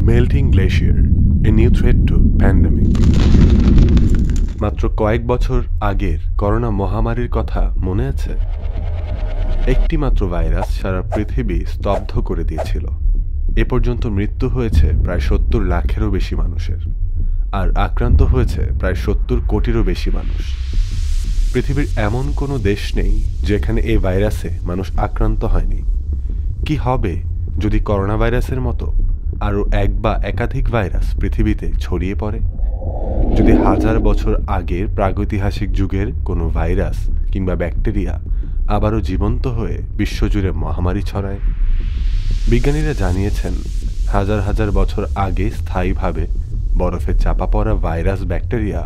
Melting glacier, a new threat to pandemic. মাত্র কয়েক বছর আগের করোনা মহামারীর কথা মনে আছে? একটি মাত্র ভাইরাস সারা পৃথিবী স্তব্ধ করে দিয়েছিল। এ পর্যন্ত মৃত্যু হয়েছে প্রায় 70 লাখেরও বেশি মানুষের, আর আক্রান্ত হয়েছে প্রায় 70 কোটিরও বেশি মানুষ। পৃথিবীর এমন কোনো দেশ নেই যেখানে এই ভাইরাসে মানুষ আক্রান্ত হয়নি। কি হবে যদি করোনা ভাইরাসের মতো আরও এক বা একাধিক ভাইরাস পৃথিবীতে ছড়িয়ে পড়ে? যদি হাজার বছর আগের প্রাগৈতিহাসিক যুগের কোনো ভাইরাস কিংবা ব্যাকটেরিয়া আবারও জীবন্ত হয়ে বিশ্বজুড়ে মহামারী ছড়ায়? বিজ্ঞানীরা জানিয়েছেন, হাজার হাজার বছর আগে স্থায়ীভাবে বরফে চাপা পড়া ভাইরাস ব্যাকটেরিয়া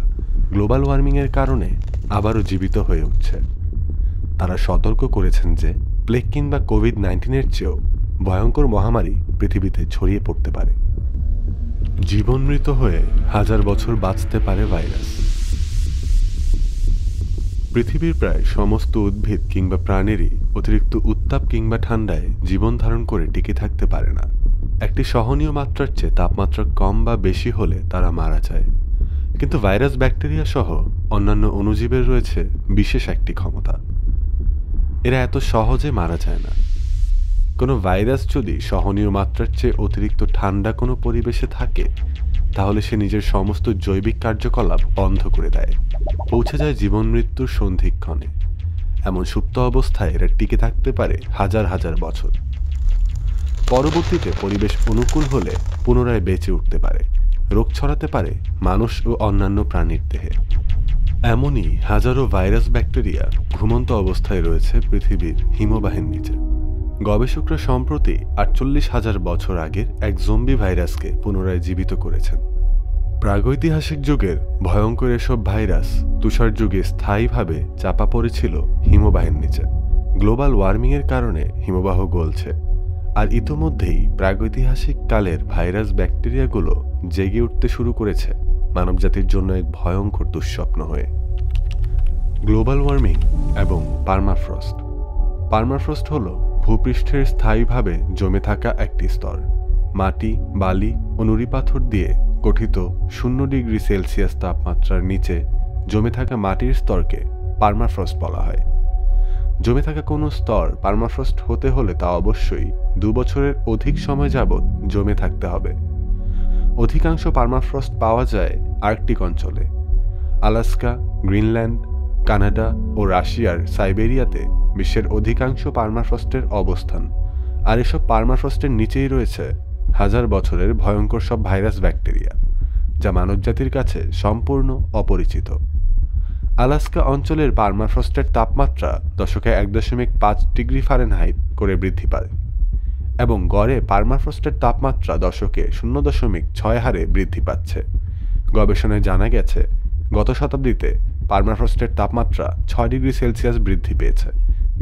গ্লোবাল ওয়ার্মিংয়ের কারণে আবারও জীবিত হয়ে উঠছে। তারা সতর্ক করেছেন যে প্লেগ কিংবা কোভিড-19-এর চেয়েও ভয়ঙ্কর মহামারী পৃথিবীতে ছড়িয়ে পড়তে পারে। জীবন মৃত হয়ে হাজার বছর বাঁচতে পারে ভাইরাস। পৃথিবীর প্রায় সমস্ত উদ্ভিদ কিংবা প্রাণীরই অতিরিক্ত উত্তাপ কিংবা ঠান্ডায় জীবন ধারণ করে টিকে থাকতে পারে না। একটি সহনীয় মাত্রার চেয়ে তাপমাত্রা কম বা বেশি হলে তারা মারা যায়। কিন্তু ভাইরাস ব্যাকটেরিয়া সহ অন্যান্য অণুজীবের রয়েছে বিশেষ একটি ক্ষমতা। এরা এত সহজে মারা যায় না। কোনো ভাইরাস যদি সহনীয় মাত্রার চেয়ে অতিরিক্ত ঠান্ডা কোনো পরিবেশে থাকে, তাহলে সে নিজের সমস্ত জৈবিক কার্যকলাপ বন্ধ করে দেয়, পৌঁছে যায় জীবন মৃত্যুর সন্ধিক্ষণে। এমন সুপ্ত অবস্থায় এরা টিকে থাকতে পারে হাজার হাজার বছর। পরবর্তীতে পরিবেশ অনুকূল হলে পুনরায় বেঁচে উঠতে পারে, রোগ ছড়াতে পারে মানুষ ও অন্যান্য প্রাণীর দেহে। এমনই হাজারো ভাইরাস ব্যাকটেরিয়া ঘুমন্ত অবস্থায় রয়েছে পৃথিবীর হিমবাহের নিচে। গবেষকরা সম্প্রতি 48,000 বছর আগের এক জম্বি ভাইরাসকে পুনরায় জীবিত করেছেন। প্রাগৈতিহাসিক যুগের ভয়ঙ্কর এসব ভাইরাস তুষার যুগে স্থায়ীভাবে চাপা পড়েছিল হিমবাহের নিচে। গ্লোবাল ওয়ার্মিংয়ের কারণে হিমবাহ গলছে, আর ইতোমধ্যেই প্রাগৈতিহাসিক কালের ভাইরাস ব্যাকটেরিয়াগুলো জেগে উঠতে শুরু করেছে মানবজাতির জন্য এক ভয়ঙ্কর দুঃস্বপ্ন হয়ে। গ্লোবাল ওয়ার্মিং এবং পার্মাফ্রস্ট। পার্মাফ্রস্ট হল ভূপৃষ্ঠের স্থায়ীভাবে জমে থাকা একটি স্তর। মাটি, বালি ও নুড়ি পাথর দিয়ে গঠিত 0 ডিগ্রি সেলসিয়াস তাপমাত্রার নিচে জমে থাকা মাটির স্তরকে পার্মাফ্রস্ট বলা হয়। জমে থাকা কোনো স্তর পার্মাফ্রস্ট হতে হলে তা অবশ্যই 2 বছরের অধিক সময় যাবৎ জমে থাকতে হবে। অধিকাংশ পার্মাফ্রস্ট পাওয়া যায় আর্কটিক অঞ্চলে। আলাস্কা, গ্রিনল্যান্ড, কানাডা ও রাশিয়ার সাইবেরিয়াতে বিশ্বের অধিকাংশ পার্মাফ্রস্টের অবস্থান। আর এসব পার্মাফ্রস্টের নিচেই রয়েছে হাজার বছরের ভয়ঙ্কর সব ভাইরাস ব্যাকটেরিয়া, যা মানবজাতির কাছে সম্পূর্ণ অপরিচিত। আলাস্কা অঞ্চলের পার্মাফ্রস্টের তাপমাত্রা দশকে 1.5 ডিগ্রি ফারেনহাইট করে বৃদ্ধি পায়, এবং গড়ে পার্মাফ্রস্টের তাপমাত্রা দশকে 0.6 হারে বৃদ্ধি পাচ্ছে। গবেষণায় জানা গেছে, গত শতাব্দীতে পার্মাফ্রস্টের তাপমাত্রা 6 ডিগ্রি সেলসিয়াস বৃদ্ধি পেয়েছে।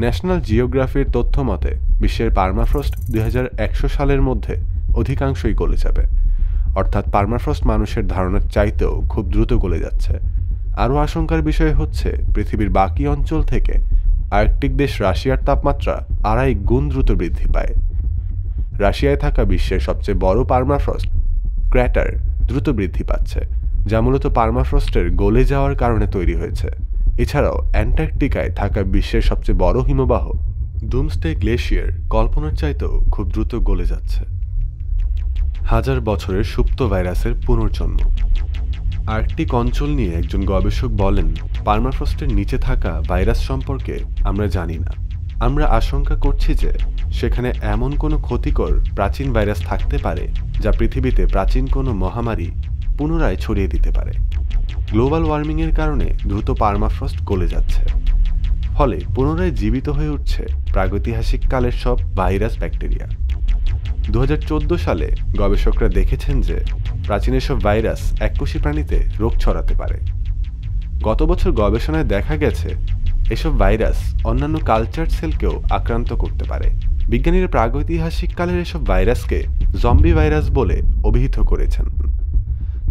ন্যাশনাল জিওগ্রাফির তথ্য মতে বিশ্বের পার্মাফ্রস্ট 2100 সালের মধ্যে অধিকাংশই গলে যাবে। অর্থাৎ পার্মাফ্রস্ট মানুষের ধারণার চাইতেও খুব দ্রুত গলে যাচ্ছে। আরও আশঙ্কার বিষয় হচ্ছে, পৃথিবীর বাকি অঞ্চল থেকে আর্কটিক দেশ রাশিয়ার তাপমাত্রা 2.5 গুণ দ্রুত বৃদ্ধি পায়। রাশিয়ায় থাকা বিশ্বের সবচেয়ে বড় পার্মাফ্রস্ট ক্র্যাটার দ্রুত বৃদ্ধি পাচ্ছে, যা মূলত পার্মাফ্রস্টের গলে যাওয়ার কারণে তৈরি হয়েছে। এছাড়াও অ্যান্টার্কটিকায় থাকা বিশ্বের সবচেয়ে বড় হিমবাহ ডুমসডে গ্লেশিয়ার কল্পনার চাইতেও খুব দ্রুত গলে যাচ্ছে। হাজার বছরের সুপ্ত ভাইরাসের পুনর্জন্ম। আর্কটিক অঞ্চল নিয়ে একজন গবেষক বলেন, পার্মাফ্রস্টের নিচে থাকা ভাইরাস সম্পর্কে আমরা জানি না। আমরা আশঙ্কা করছি যে সেখানে এমন কোনো ক্ষতিকর প্রাচীন ভাইরাস থাকতে পারে যা পৃথিবীতে প্রাচীন কোনো মহামারী পুনরায় ছড়িয়ে দিতে পারে। গ্লোবাল ওয়ার্মিংয়ের কারণে দ্রুত পার্মাফ্রস্ট গলে যাচ্ছে, ফলে পুনরায় জীবিত হয়ে উঠছে প্রাগৈতিহাসিক কালের সব ভাইরাস ব্যাকটেরিয়া। 2014 সালে গবেষকরা দেখেছেন যে প্রাচীন এসব ভাইরাস এককোষী প্রাণীতে রোগ ছড়াতে পারে। গত বছর গবেষণায় দেখা গেছে, এসব ভাইরাস অন্যান্য কালচার সেলকেও আক্রান্ত করতে পারে। বিজ্ঞানীরা প্রাগৈতিহাসিক কালের এসব ভাইরাসকে জম্বি ভাইরাস বলে অভিহিত করেছেন।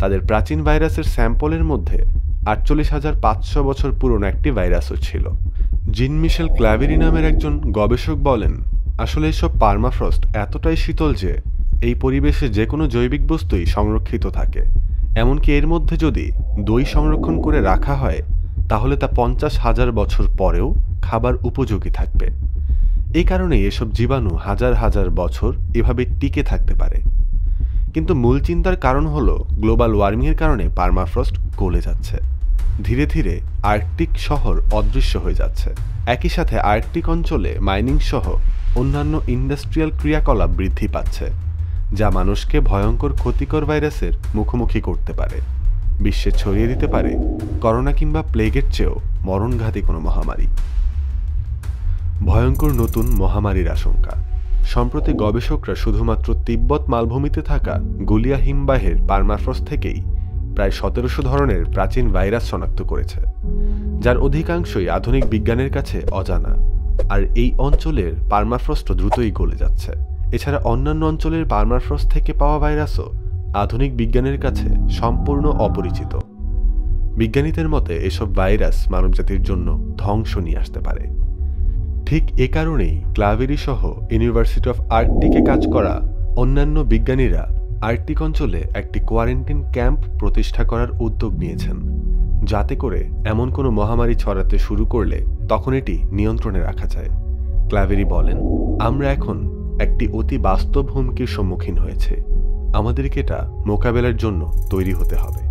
তাদের প্রাচীন ভাইরাসের স্যাম্পলের মধ্যে 48,500 বছর পুরনো একটি ভাইরাসও ছিল। জিন মিশেল ক্লাভেরি নামের একজন গবেষক বলেন, আসলে এসব পার্মাফ্রস্ট এতটাই শীতল যে এই পরিবেশে যে কোনো জৈবিক বস্তুই সংরক্ষিত থাকে। এমনকি এর মধ্যে যদি দই সংরক্ষণ করে রাখা হয় তাহলে তা 50,000 বছর পরেও খাবার উপযোগী থাকবে। এই কারণে এসব জীবাণু হাজার হাজার বছর এভাবে টিকে থাকতে পারে। কিন্তু মূল চিন্তার কারণ হলো গ্লোবাল ওয়ার্মিংয়ের কারণে পার্মাফ্রস্ট গলে যাচ্ছে। ধীরে ধীরে আর্কটিক শহর অদৃশ্য হয়ে যাচ্ছে। একই সাথে আর্কটিক অঞ্চলে মাইনিং সহ অন্যান্য ইন্ডাস্ট্রিয়াল ক্রিয়াকলাপ বৃদ্ধি পাচ্ছে, যা মানুষকে ভয়ঙ্কর ক্ষতিকর ভাইরাসের মুখোমুখি করতে পারে। বিশ্বে ছড়িয়ে দিতে পারে করোনা কিংবা প্লেগের চেয়েও মরণঘাতী কোনো মহামারী। ভয়ঙ্কর নতুন মহামারীর আশঙ্কা। সম্প্রতি গবেষকরা শুধুমাত্র তিব্বত মালভূমিতে থাকা গুলিয়া হিমবাহের পার্মাফ্রস্ট থেকেই প্রায় 1700 ধরনের প্রাচীন ভাইরাস শনাক্ত করেছে, যার অধিকাংশই আধুনিক বিজ্ঞানের কাছে অজানা। আর এই অঞ্চলের পার্মাফ্রস্ট দ্রুতই গলে যাচ্ছে। এছাড়া অন্যান্য অঞ্চলের পার্মাফ্রস্ট থেকে পাওয়া ভাইরাসও আধুনিক বিজ্ঞানের কাছে সম্পূর্ণ অপরিচিত। বিজ্ঞানীদের মতে এসব ভাইরাস মানবজাতির জন্য ধ্বংস নিয়ে আসতে পারে। ঠিক এ কারণেই ক্লাভেরি সহ ইউনিভার্সিটি অফ আর্কটিকে কাজ করা অন্যান্য বিজ্ঞানীরা আর্কটিক অঞ্চলে একটি কোয়ারেন্টাইন ক্যাম্প প্রতিষ্ঠা করার উদ্যোগ নিয়েছেন, যাতে করে এমন কোনো মহামারী ছড়াতে শুরু করলে তখন এটি নিয়ন্ত্রণে রাখা যায়। ক্লাভেরি বলেন, আমরা এখন একটি অতি বাস্তব হুমকির সম্মুখীন হয়েছে। আমাদেরকে এটা মোকাবেলার জন্য তৈরি হতে হবে।